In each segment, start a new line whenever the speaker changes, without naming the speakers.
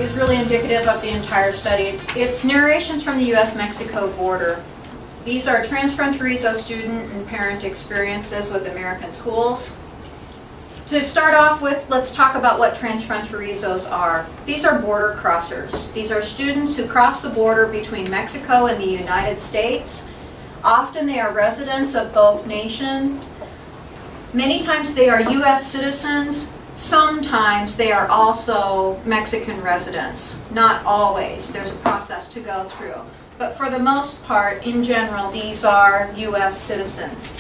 is really indicative of the entire study. It's narrations from the U.S.-Mexico border. These are Transfronterizo Student and Parent experiences with American schools. To start off with, let's talk about what transfronterizos are. These are border crossers. These are students who cross the border between Mexico and the United States. Often they are residents of both nations. Many times they are U.S. citizens. Sometimes they are also Mexican residents. Not always. There's a process to go through. But for the most part, in general, these are U.S. citizens.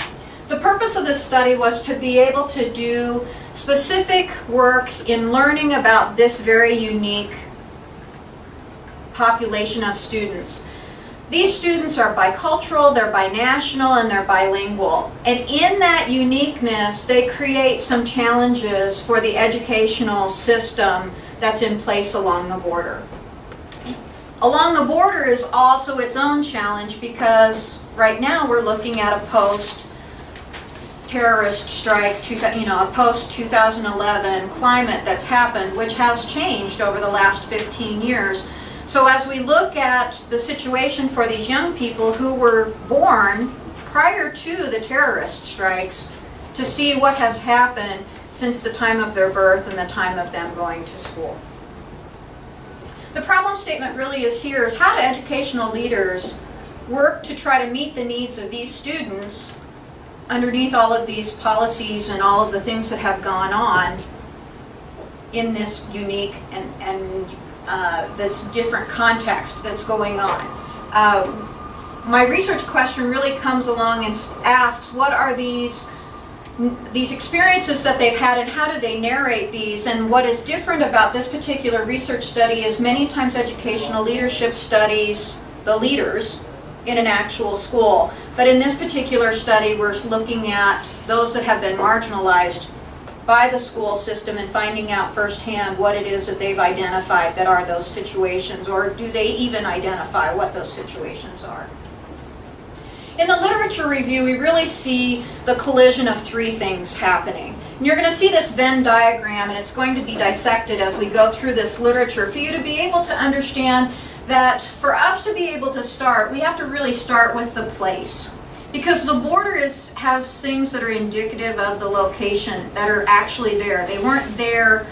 The purpose of this study was to be able to do specific work in learning about this very unique population of students. These students are bicultural, they're binational, and they're bilingual. And in that uniqueness, they create some challenges for the educational system that's in place along the border. Along the border is also its own challenge because right now we're looking at a post-terrorist strike, a post-2011 climate that's happened, which has changed over the last 15 years. So as we look at the situation for these young people who were born prior to the terrorist strikes, to see what has happened since the time of their birth and the time of them going to school. The problem statement really is here is how do educational leaders work to try to meet the needs of these students underneath all of these policies and all of the things that have gone on in this unique and this different context that's going on. My research question really comes along and asks what are these experiences that they've had and how do they narrate these, and what is different about this particular research study is many times educational leadership studies the leaders in an actual school, but in this particular study we're looking at those that have been marginalized by the school system and finding out firsthand what it is that they've identified that are those situations, or do they even identify what those situations are. In the literature review, we really see the collision of three things happening. And you're going to see this Venn diagram, and it's going to be dissected as we go through this literature for you to be able to understand that for us to be able to start, we have to really start with the place. Because the border has things that are indicative of the location that are actually there. They weren't there,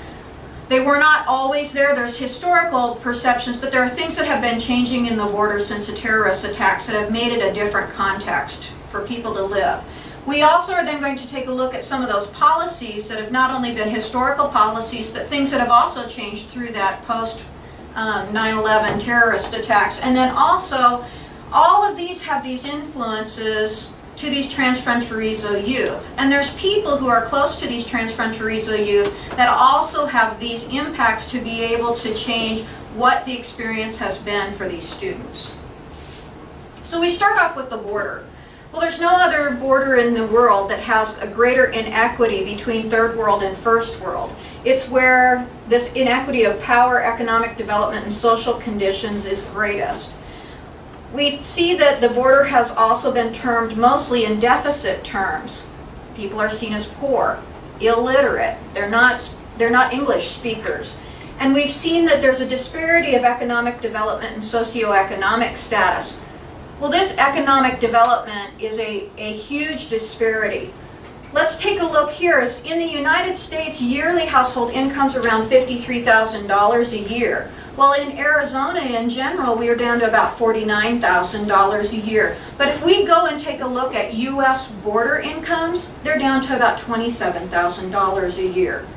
they were not always there. There's historical perceptions, but there are things that have been changing in the border since the terrorist attacks that have made it a different context for people to live. We also are then going to take a look at some of those policies that have not only been historical policies, but things that have also changed through that post 9/11 terrorist attacks. And then also, all of these have these influences to these transfronterizo youth. And there's people who are close to these transfronterizo youth that also have these impacts to be able to change what the experience has been for these students. So we start off with the border. Well, there's no other border in the world that has a greater inequity between third world and first world. It's where this inequity of power, economic development, and social conditions is greatest. We see that the border has also been termed mostly in deficit terms. People are seen as poor, illiterate, they're not English speakers. And we've seen that there's a disparity of economic development and socioeconomic status. Well, this economic development is a huge disparity. Let's take a look here. In the United States, yearly household incomes around $53,000 a year. Well, in Arizona in general, we are down to about $49,000 a year. But if we go and take a look at U.S. border incomes, they're down to about $27,000 a year.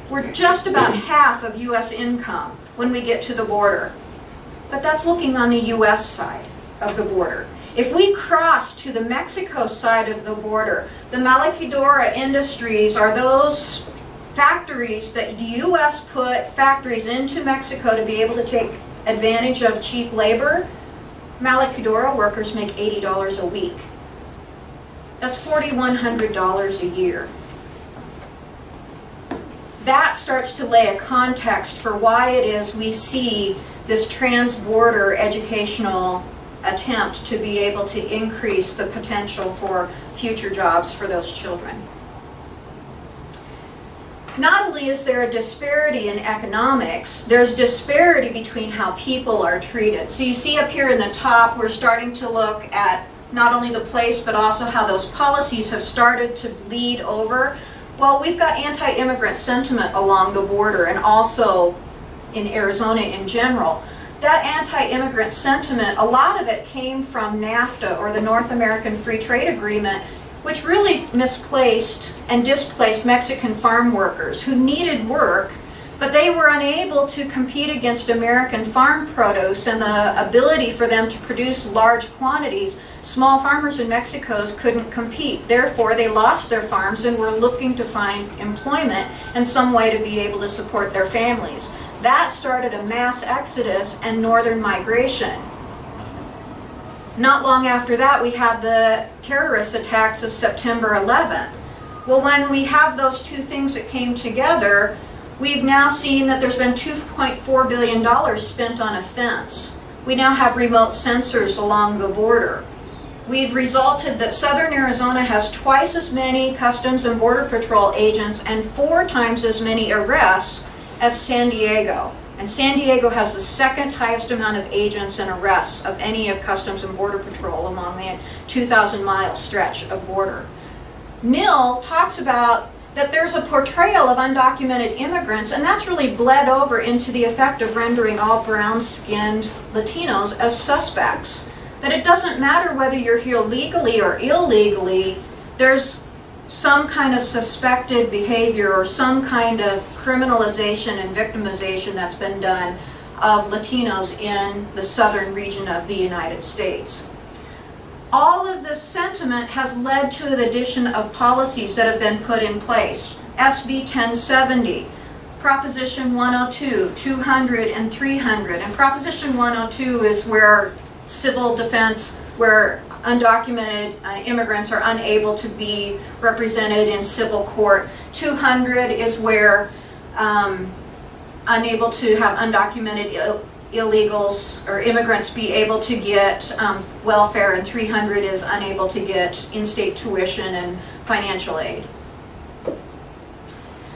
We're just about half of U.S. income when we get to the border. But that's looking on the U.S. side of the border. If we cross to the Mexico side of the border, the maquiladora industries are those factories that the U.S. put factories into Mexico to be able to take advantage of cheap labor. Maquiladora workers make $80 a week. That's $4,100 a year. That starts to lay a context for why it is we see this trans-border educational attempt to be able to increase the potential for future jobs for those children. not only is there a disparity in economics, there's disparity between how people are treated. So you see up here in the top, we're starting to look at not only the place, but also how those policies have started to bleed over. Well, we've got anti-immigrant sentiment along the border and also in Arizona in general. That anti-immigrant sentiment, a lot of it came from NAFTA, or the North American Free Trade Agreement, which really misplaced and displaced Mexican farm workers who needed work, but they were unable to compete against American farm produce and the ability for them to produce large quantities. Small farmers in Mexico couldn't compete. Therefore, they lost their farms and were looking to find employment and some way to be able to support their families. That started a mass exodus and northern migration. Not long after that, we had the terrorist attacks of September 11th. Well, when we have those two things that came together, we've now seen that there's been $2.4 billion spent on a fence. We now have remote sensors along the border. We've resulted that southern Arizona has twice as many Customs and Border Patrol agents and 4 times as many arrests as San Diego. And San Diego has the second highest amount of agents and arrests of any of Customs and Border Patrol along the 2,000-mile stretch of border. NIL talks about that there's a portrayal of undocumented immigrants, and that's really bled over into the effect of rendering all brown-skinned Latinos as suspects. That it doesn't matter whether you're here legally or illegally, there's some kind of suspected behavior or some kind of criminalization and victimization that's been done of Latinos in the southern region of the United States. All of this sentiment has led to the addition of policies that have been put in place. SB 1070, Proposition 102, 200, and 300. And Proposition 102 is where civil defense, where undocumented immigrants are unable to be represented in civil court. 200 is where unable to have undocumented illegals or immigrants be able to get welfare, and 300 is unable to get in-state tuition and financial aid.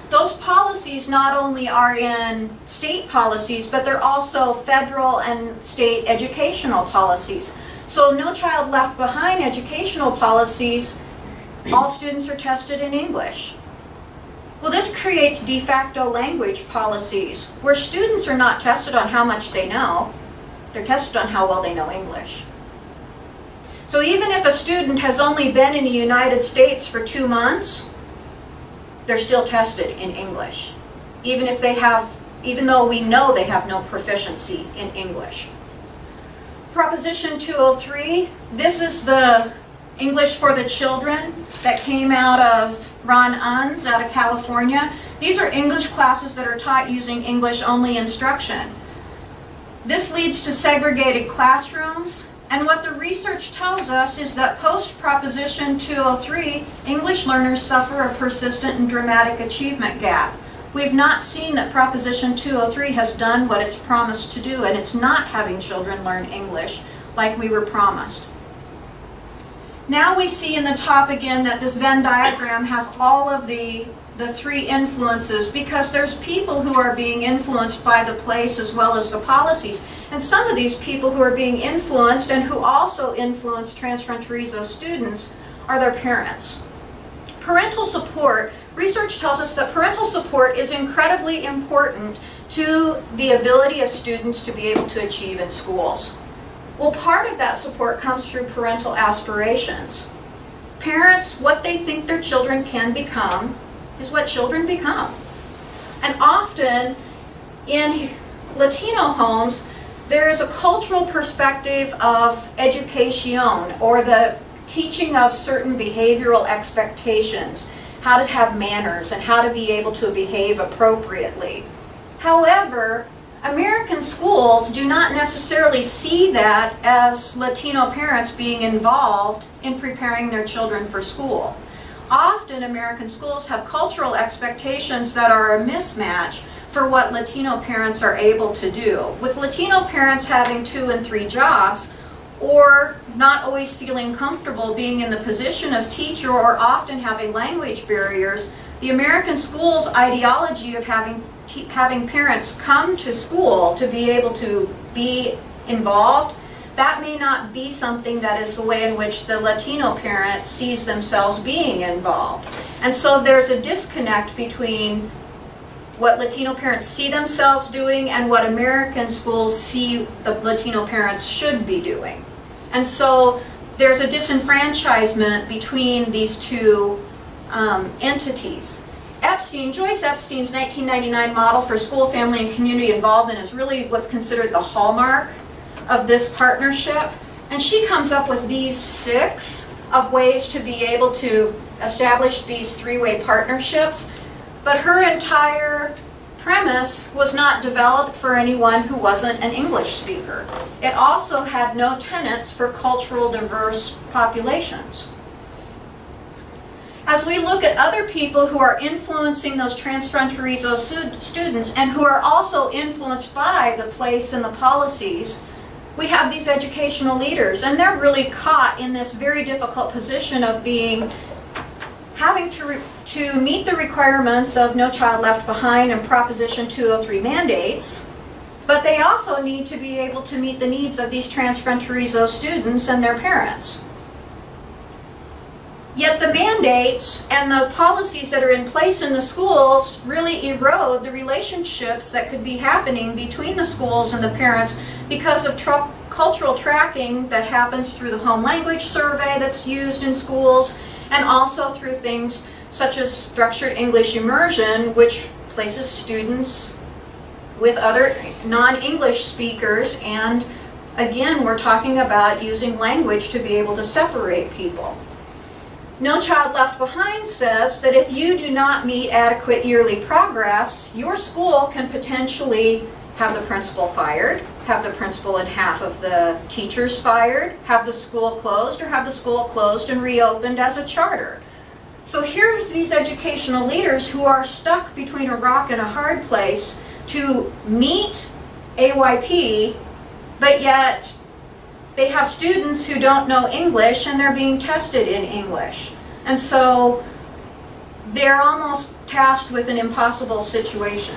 Those policies not only are in state policies, but they're also federal and state educational policies. So No Child Left Behind educational policies, all students are tested in English. Well, this creates de facto language policies where students are not tested on how much they know, they're tested on how well they know English. So even if a student has only been in the United States for 2 months, they're still tested in English, even though we know they have no proficiency in English. Proposition 203, this is the English for the Children that came out of Ron Unz out of California. These are English classes that are taught using English-only instruction. This leads to segregated classrooms, and what the research tells us is that post-Proposition 203, English learners suffer a persistent and dramatic achievement gap. We've not seen that Proposition 203 has done what it's promised to do, and it's not having children learn English like we were promised. Now we see in the top again that this Venn diagram has all of the 3 influences, because there's people who are being influenced by the place as well as the policies. And some of these people who are being influenced and who also influence Transfronterizo students are their parents. Parental support, research tells us that parental support is incredibly important to the ability of students to be able to achieve in schools. Well, part of that support comes through parental aspirations. Parents, what they think their children can become is what children become. And often in Latino homes, there is a cultural perspective of education, or the teaching of certain behavioral expectations, how to have manners and how to be able to behave appropriately. However, American schools do not necessarily see that as Latino parents being involved in preparing their children for school. Often American schools have cultural expectations that are a mismatch for what Latino parents are able to do. With Latino parents having 2 and 3 jobs, or not always feeling comfortable being in the position of teacher, or often having language barriers, the American school's ideology of having parents come to school to be able to be involved, that may not be something that is the way in which the Latino parent sees themselves being involved. And so there's a disconnect between what Latino parents see themselves doing and what American schools see the Latino parents should be doing. And so there's a disenfranchisement between these two entities. Joyce Epstein's 1999 model for school, family, and community involvement is really what's considered the hallmark of this partnership. And she comes up with these 6 of ways to be able to establish these 3-way partnerships. But her entire premise was not developed for anyone who wasn't an English speaker. It also had no tenets for cultural diverse populations. As we look at other people who are influencing those Transfronterizo students and who are also influenced by the place and the policies, we have these educational leaders, and they're really caught in this very difficult position of having to meet the requirements of No Child Left Behind and Proposition 203 mandates, but they also need to be able to meet the needs of these Transfronterizo students and their parents. Yet the mandates and the policies that are in place in the schools really erode the relationships that could be happening between the schools and the parents because of cultural tracking that happens through the home language survey that's used in schools, and also through things such as structured English immersion, which places students with other non-English speakers. And again, we're talking about using language to be able to separate people. No Child Left Behind says that if you do not meet adequate yearly progress, your school can potentially have the principal fired, have the principal and half of the teachers fired, have the school closed, or have the school closed and reopened as a charter. So here's these educational leaders who are stuck between a rock and a hard place to meet AYP, but yet they have students who don't know English and they're being tested in English. And so they're almost tasked with an impossible situation.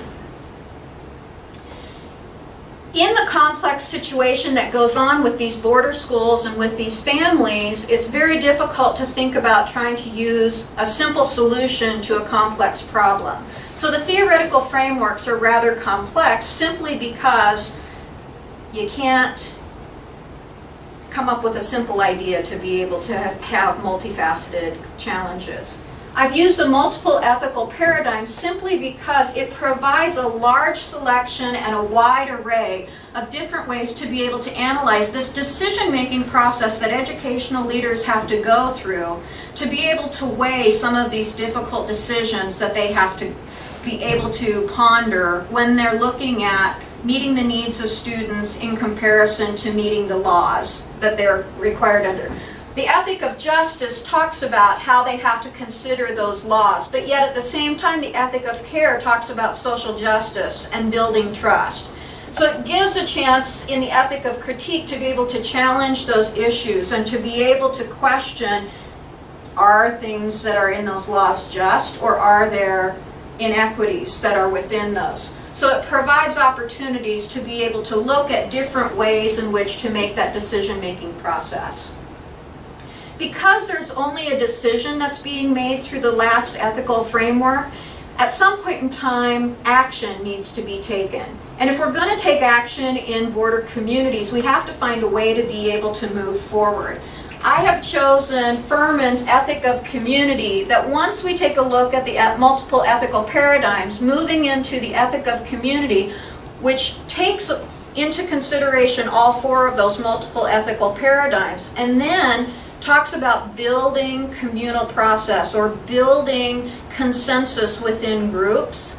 In the complex situation that goes on with these border schools and with these families, it's very difficult to think about trying to use a simple solution to a complex problem. So the theoretical frameworks are rather complex simply because you can't come up with a simple idea to be able to have multifaceted challenges. I've used a multiple ethical paradigm simply because it provides a large selection and a wide array of different ways to be able to analyze this decision-making process that educational leaders have to go through to be able to weigh some of these difficult decisions that they have to be able to ponder when they're looking at meeting the needs of students in comparison to meeting the laws that they're required under. The ethic of justice talks about how they have to consider those laws, but yet at the same time the ethic of care talks about social justice and building trust. So it gives a chance in the ethic of critique to be able to challenge those issues and to be able to question, are things that are in those laws just, or are there inequities that are within those? So it provides opportunities to be able to look at different ways in which to make that decision-making process. Because there's only a decision that's being made through the last ethical framework, at some point in time, action needs to be taken. And if we're going to take action in border communities, we have to find a way to be able to move forward. I have chosen Furman's ethic of community, that once we take a look at the multiple ethical paradigms, moving into the ethic of community, which takes into consideration all 4 of those multiple ethical paradigms, and then talks about building communal process or building consensus within groups.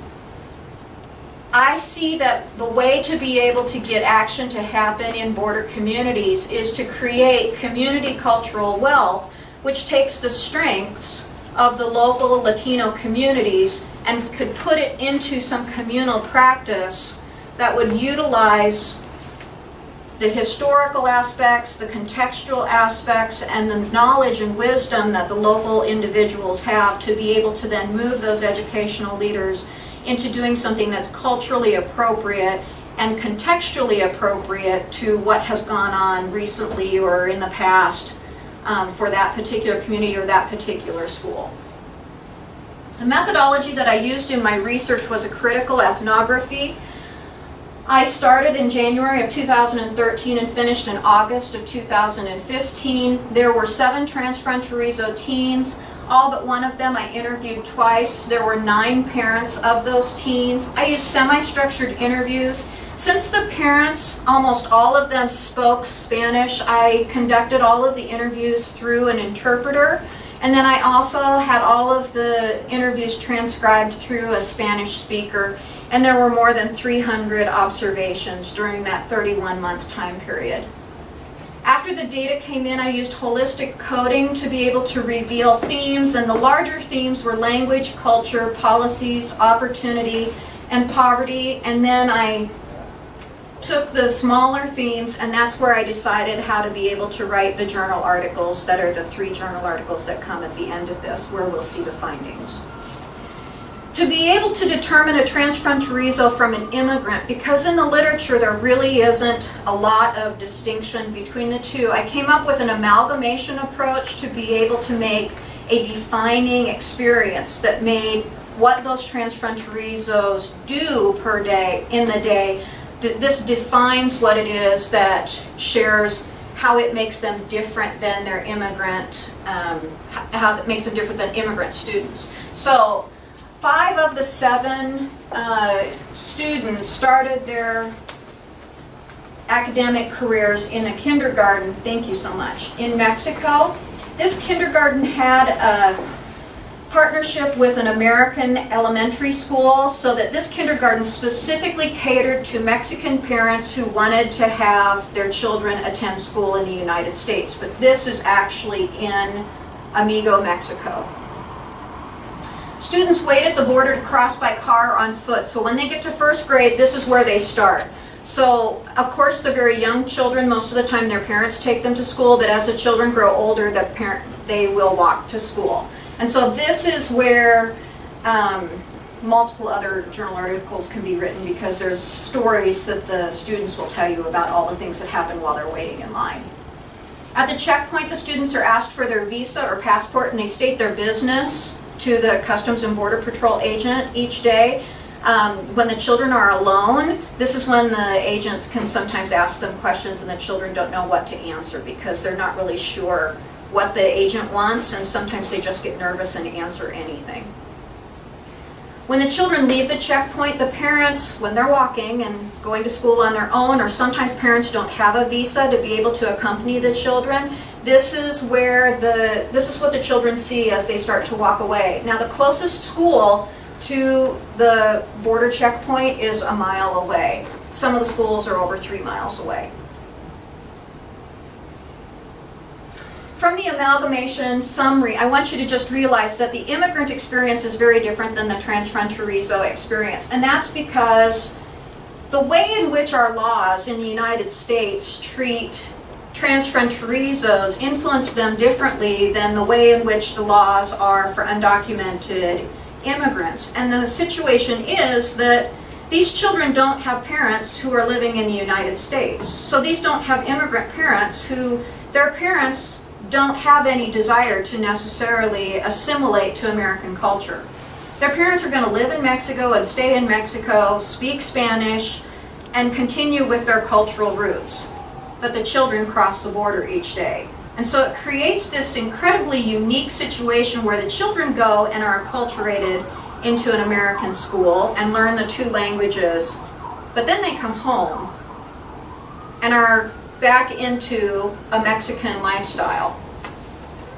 I see that the way to be able to get action to happen in border communities is to create community cultural wealth, which takes the strengths of the local Latino communities and could put it into some communal practice that would utilize the historical aspects, the contextual aspects, and the knowledge and wisdom that the local individuals have to be able to then move those educational leaders into doing something that's culturally appropriate and contextually appropriate to what has gone on recently or in the past for that particular community or that particular school. The methodology that I used in my research was a critical ethnography. I started in January of 2013 and finished in August of 2015. There were 7 Transfronterizo teens. All but one of them I interviewed twice. There were 9 parents of those teens. I used semi-structured interviews. Since the parents, almost all of them spoke Spanish, I conducted all of the interviews through an interpreter. And then I also had all of the interviews transcribed through a Spanish speaker. And there were more than 300 observations during that 31-month time period. After the data came in, I used holistic coding to be able to reveal themes, and the larger themes were language, culture, policies, opportunity, and poverty. And then I took the smaller themes, and that's where I decided how to be able to write the journal articles that are the 3 journal articles that come at the end of this, where we'll see the findings. To be able to determine a transfronterizo from an immigrant, because in the literature there really isn't a lot of distinction between the two, I came up with an amalgamation approach to be able to make a defining experience that made what those transfronterizos do per day, in the day. This defines what it is that shares how it makes them different than their immigrant, how it makes them different than immigrant students. So 5 of the 7 students started their academic careers in a kindergarten, thank you so much, in Mexico. This kindergarten had a partnership with an American elementary school, so that this kindergarten specifically catered to Mexican parents who wanted to have their children attend school in the United States. But this is actually in Amigo, Mexico. Students wait at the border to cross by car or on foot. So when they get to 1st grade, this is where they start. So, of course, the very young children, most of the time their parents take them to school, but as the children grow older, they will walk to school. And so this is where multiple other journal articles can be written, because there's stories that the students will tell you about all the things that happen while they're waiting in line. At the checkpoint, the students are asked for their visa or passport, and they state their business to the Customs and Border Patrol agent each day. When the children are alone, this is when the agents can sometimes ask them questions and the children don't know what to answer because they're not really sure what the agent wants, and sometimes they just get nervous and answer anything. When the children leave the checkpoint, the parents, when they're walking and going to school on their own, or sometimes parents don't have a visa to be able to accompany the children, this is what the children see as they start to walk away. Now, the closest school to the border checkpoint is a mile away. Some of the schools are over 3 miles away. From the amalgamation summary, I want you to just realize that the immigrant experience is very different than the transfronterizo experience. And that's because the way in which our laws in the United States treat transfronterizos influence them differently than the way in which the laws are for undocumented immigrants. And the situation is that these children don't have parents who are living in the United States. So these don't have immigrant parents who, their parents don't have any desire to necessarily assimilate to American culture. Their parents are going to live in Mexico and stay in Mexico, speak Spanish, and continue with their cultural roots. But the children cross the border each day. And so it creates this incredibly unique situation where the children go and are acculturated into an American school and learn the 2 languages, but then they come home and are back into a Mexican lifestyle.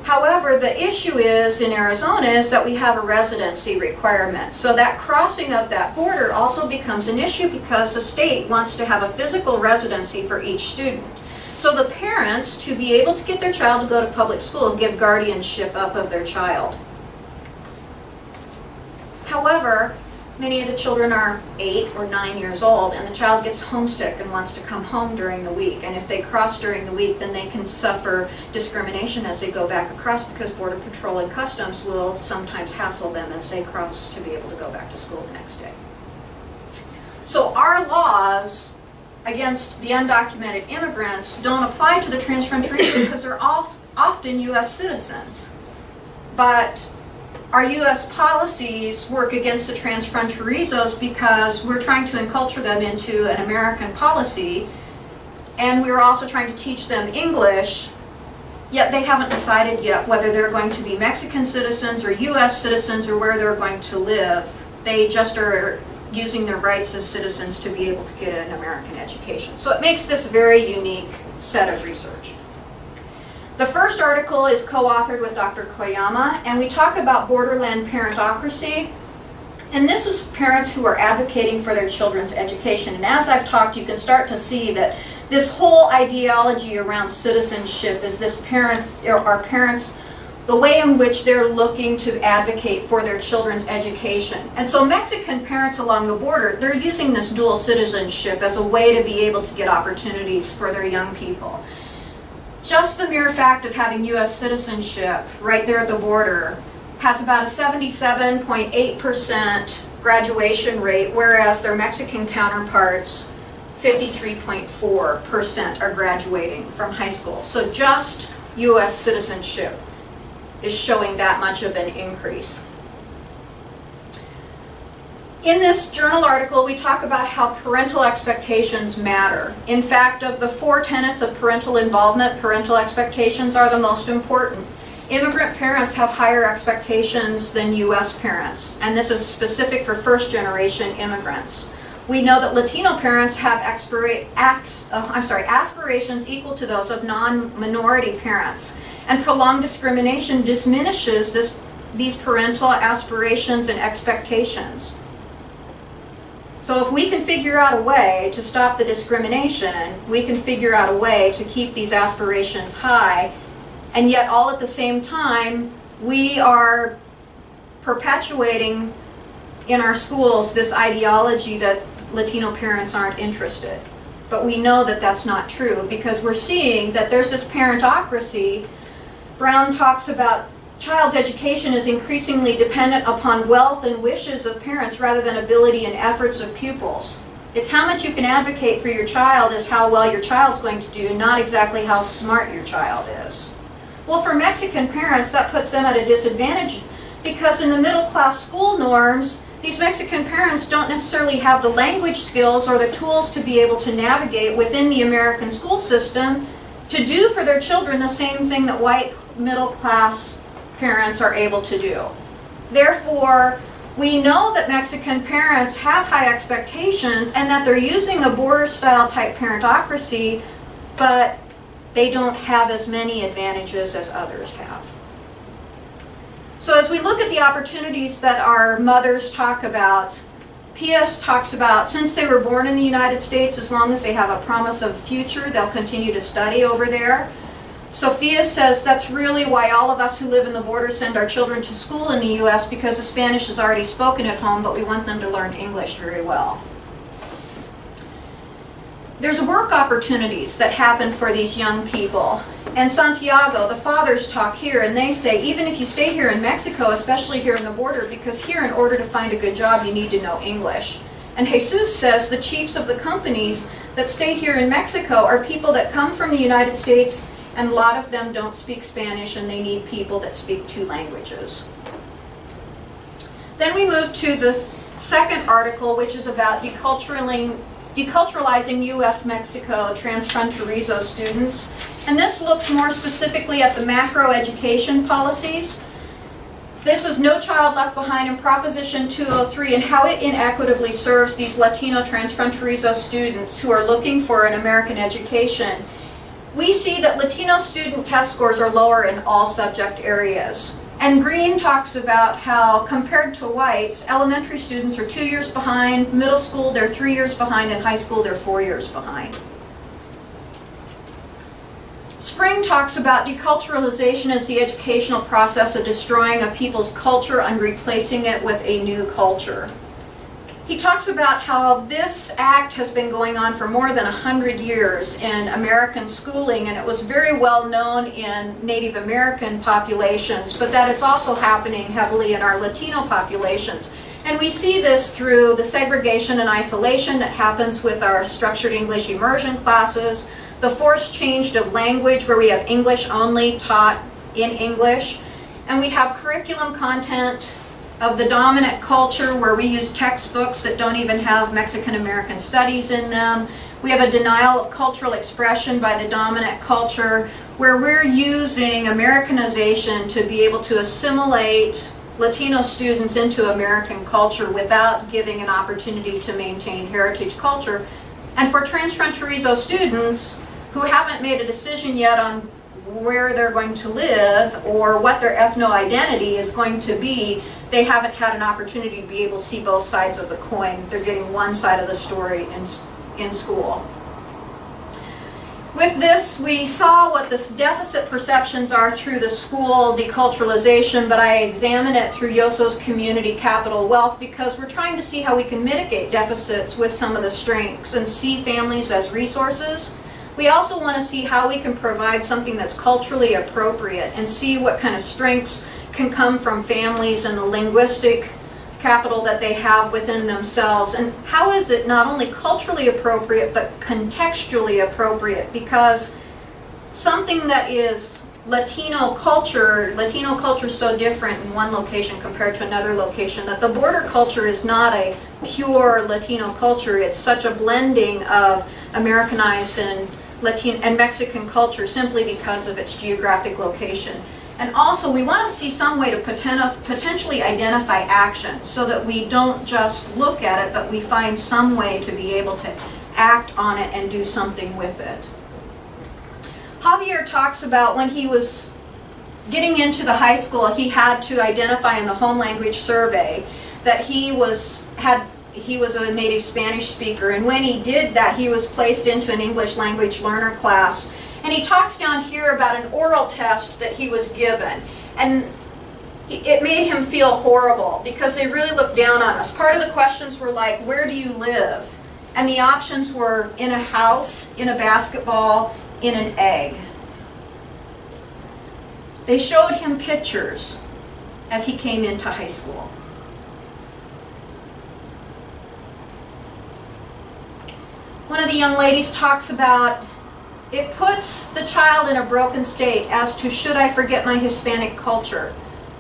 However, the issue is in Arizona is that we have a residency requirement. So that crossing of that border also becomes an issue because the state wants to have a physical residency for each student. So the parents, to be able to get their child to go to public school, give guardianship up of their child. However, Many of the children are 8 or 9 years old, and the child gets homesick and wants to come home during the week. And if they cross during the week, then they can suffer discrimination as they go back across, because Border Patrol and Customs will sometimes hassle them as they cross to be able to go back to school the next day. So our laws against the undocumented immigrants don't apply to the transfronterizos because they're often U.S. citizens. But our U.S. policies work against the transfronterizos because we're trying to enculture them into an American policy, and we're also trying to teach them English, yet they haven't decided yet whether they're going to be Mexican citizens or U.S. citizens or where they're going to live. They just are using their rights as citizens to be able to get an American education. So it makes this a very unique set of research. The first article is co-authored with Dr. Koyama, and we talk about borderland parentocracy. And this is parents who are advocating for their children's education. And as I've talked, you can start to see that this whole ideology around citizenship is this our parents, the way in which they're looking to advocate for their children's education. And so Mexican parents along the border, they're using this dual citizenship as a way to be able to get opportunities for their young people. Just the mere fact of having U.S. citizenship right there at the border has about a 77.8% graduation rate, whereas their Mexican counterparts, 53.4% are graduating from high school. So just U.S. citizenship is showing that much of an increase. In this journal article, we talk about how parental expectations matter. In fact, of the 4 tenets of parental involvement, parental expectations are the most important. Immigrant parents have higher expectations than U.S. parents, and this is specific for first-generation immigrants. We know that Latino parents have aspirations equal to those of non-minority parents, and prolonged discrimination diminishes these parental aspirations and expectations. So if we can figure out a way to stop the discrimination, we can figure out a way to keep these aspirations high, and yet all at the same time, we are perpetuating in our schools this ideology that Latino parents aren't interested. But we know that that's not true, because we're seeing that there's this parentocracy. Brown talks about child's education is increasingly dependent upon wealth and wishes of parents rather than ability and efforts of pupils. It's how much you can advocate for your child is how well your child's going to do, not exactly how smart your child is. Well, for Mexican parents, that puts them at a disadvantage, because in the middle-class school norms, these Mexican parents don't necessarily have the language skills or the tools to be able to navigate within the American school system to do for their children the same thing that white middle-class parents are able to do. Therefore, we know that Mexican parents have high expectations and that they're using a border-style type parentocracy, but they don't have as many advantages as others have. So as we look at the opportunities that our mothers talk about, P.S. talks about since they were born in the United States, as long as they have a promise of future, they'll continue to study over there. Sophia says that's really why all of us who live in the border send our children to school in the U.S., because the Spanish is already spoken at home, but we want them to learn English very well. There's work opportunities that happen for these young people. And Santiago, the fathers talk here, and they say, even if you stay here in Mexico, especially here in the border, because here in order to find a good job, you need to know English. And Jesus says the chiefs of the companies that stay here in Mexico are people that come from the United States, and a lot of them don't speak Spanish, and they need people that speak 2 languages. Then we move to the second article, which is about deculturalizing U.S.-Mexico Transfronterizo students. And this looks more specifically at the macro education policies. This is No Child Left Behind in Proposition 203 and how it inequitably serves these Latino Transfronterizo students who are looking for an American education. We see that Latino student test scores are lower in all subject areas. And Green talks about how, compared to whites, elementary students are 2 years behind, middle school they're 3 years behind, and high school they're 4 years behind. Spring talks about deculturalization as the educational process of destroying a people's culture and replacing it with a new culture. He talks about how this act has been going on for more than 100 years in American schooling, and it was very well known in Native American populations, but that it's also happening heavily in our Latino populations. And we see this through the segregation and isolation that happens with our structured English immersion classes, the forced change of language where we have English only taught in English, and we have curriculum content of the dominant culture where we use textbooks that don't even have Mexican American studies in them. We have a denial of cultural expression by the dominant culture where we're using Americanization to be able to assimilate Latino students into American culture without giving an opportunity to maintain heritage culture. And for Transfronterizo students who haven't made a decision yet on where they're going to live or what their ethno-identity is going to be, they haven't had an opportunity to be able to see both sides of the coin. They're getting one side of the story in school. With this, we saw what the deficit perceptions are through the school deculturalization, but I examine it through Yoso's community capital wealth because we're trying to see how we can mitigate deficits with some of the strengths and see families as resources. We also want to see how we can provide something that's culturally appropriate and see what kind of strengths can come from families and the linguistic capital that they have within themselves, and how is it not only culturally appropriate but contextually appropriate, because something that is Latino culture is so different in one location compared to another location that the border culture is not a pure Latino culture. It's such a blending of Americanized and Latino and Mexican culture simply because of its geographic location. And also, we want to see some way to potentially identify action so that we don't just look at it, but we find some way to be able to act on it and do something with it. Javier talks about when he was getting into the high school, he had to identify in the home language survey that he was a native Spanish speaker, and when he did that, he was placed into an English language learner class. And he talks down here about an oral test that he was given. And it made him feel horrible because they really looked down on us. Part of the questions were like, where do you live? And the options were in a house, in a basketball, in an egg. They showed him pictures as he came into high school. One of the young ladies talks about it puts the child in a broken state as to, should I forget my Hispanic culture?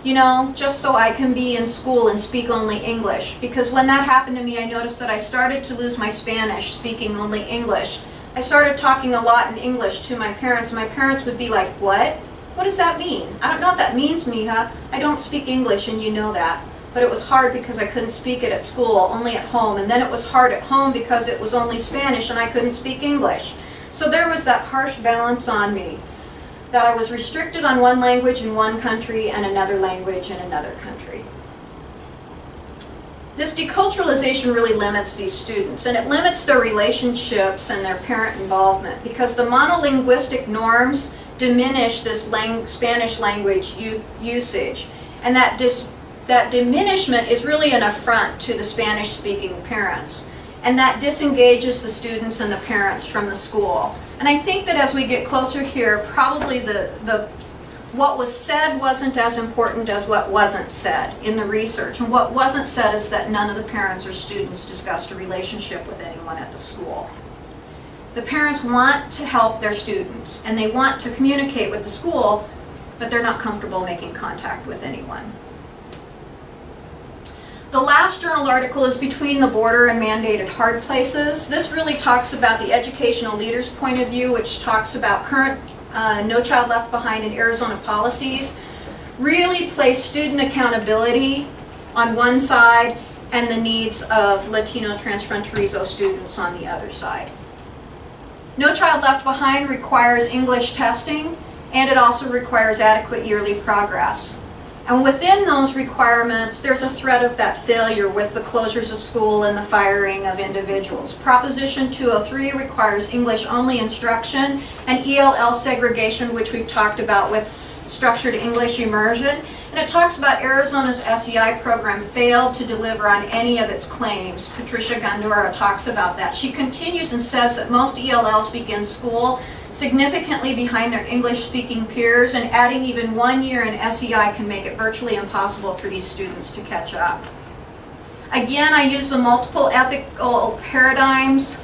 You know, just so I can be in school and speak only English. Because when that happened to me, I noticed that I started to lose my Spanish, speaking only English. I started talking a lot in English to my parents. My parents would be like, what? What does that mean? I don't know what that means, mija. I don't speak English and you know that. But it was hard because I couldn't speak it at school, only at home. And then it was hard at home because it was only Spanish and I couldn't speak English. So there was that harsh balance on me, that I was restricted on one language in one country and another language in another country. This deculturalization really limits these students, and it limits their relationships and their parent involvement because the monolinguistic norms diminish this Spanish language usage, and that diminishment is really an affront to the Spanish-speaking parents. And that disengages the students and the parents from the school. And I think that as we get closer here, probably what was said wasn't as important as what wasn't said in the research. And what wasn't said is that none of the parents or students discussed a relationship with anyone at the school. The parents want to help their students, and they want to communicate with the school, but they're not comfortable making contact with anyone. The last journal article is Between the Border and Mandated Hard Places. This really talks about the educational leader's point of view, which talks about current No Child Left Behind in Arizona policies, really place student accountability on one side and the needs of Latino Transfronterizo students on the other side. No Child Left Behind requires English testing, and it also requires adequate yearly progress. And within those requirements, there's a threat of that failure with the closures of school and the firing of individuals. Proposition 203 requires English-only instruction and ELL segregation, which we've talked about with structured English immersion. And it talks about Arizona's SEI program failed to deliver on any of its claims. Patricia Gondora talks about that. She continues and says that most ELLs begin school significantly behind their English-speaking peers, and adding even 1 year in SEI can make it virtually impossible for these students to catch up. Again, I use the multiple ethical paradigms.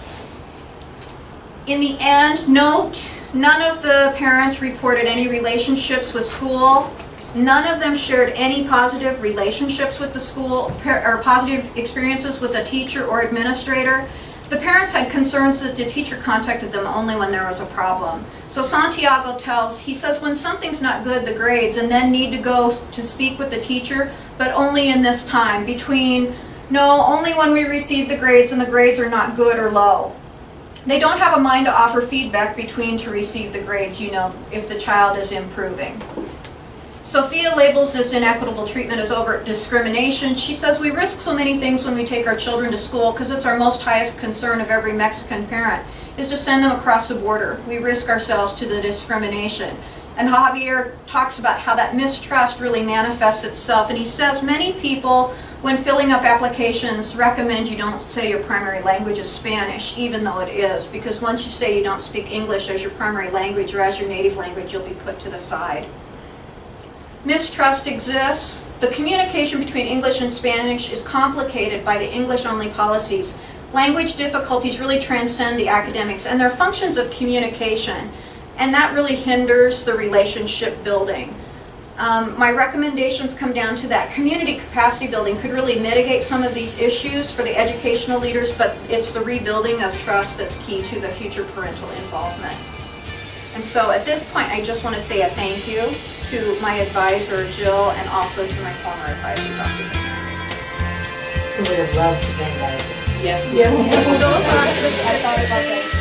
In the end, note, none of the parents reported any relationships with school. None of them shared any positive relationships with the school or positive experiences with a teacher or administrator. The parents had concerns that the teacher contacted them only when there was a problem. So Santiago he says, when something's not good, the grades, and then need to go to speak with the teacher, but only in this time between, no, only when we receive the grades and the grades are not good or low. They don't have a mind to offer feedback between to receive the grades, if the child is improving. Sophia labels this inequitable treatment as overt discrimination. She says, we risk so many things when we take our children to school because it's our most highest concern of every Mexican parent, is to send them across the border. We risk ourselves to the discrimination. And Javier talks about how that mistrust really manifests itself. And he says many people, when filling up applications, recommend you don't say your primary language is Spanish, even though it is. Because once you say you don't speak English as your primary language or as your native language, you'll be put to the side. Mistrust exists. The communication between English and Spanish is complicated by the English-only policies. Language difficulties really transcend the academics, and they're functions of communication, and that really hinders the relationship building. My recommendations come down to that. Community capacity building could really mitigate some of these issues for the educational leaders, but it's the rebuilding of trust that's key to the future parental involvement. And so at this point, I just want to say a thank you to my advisor, Jill, and also to my former advisor, Dr.
Who would have loved to been like
Yes.
Those are, I thought about that.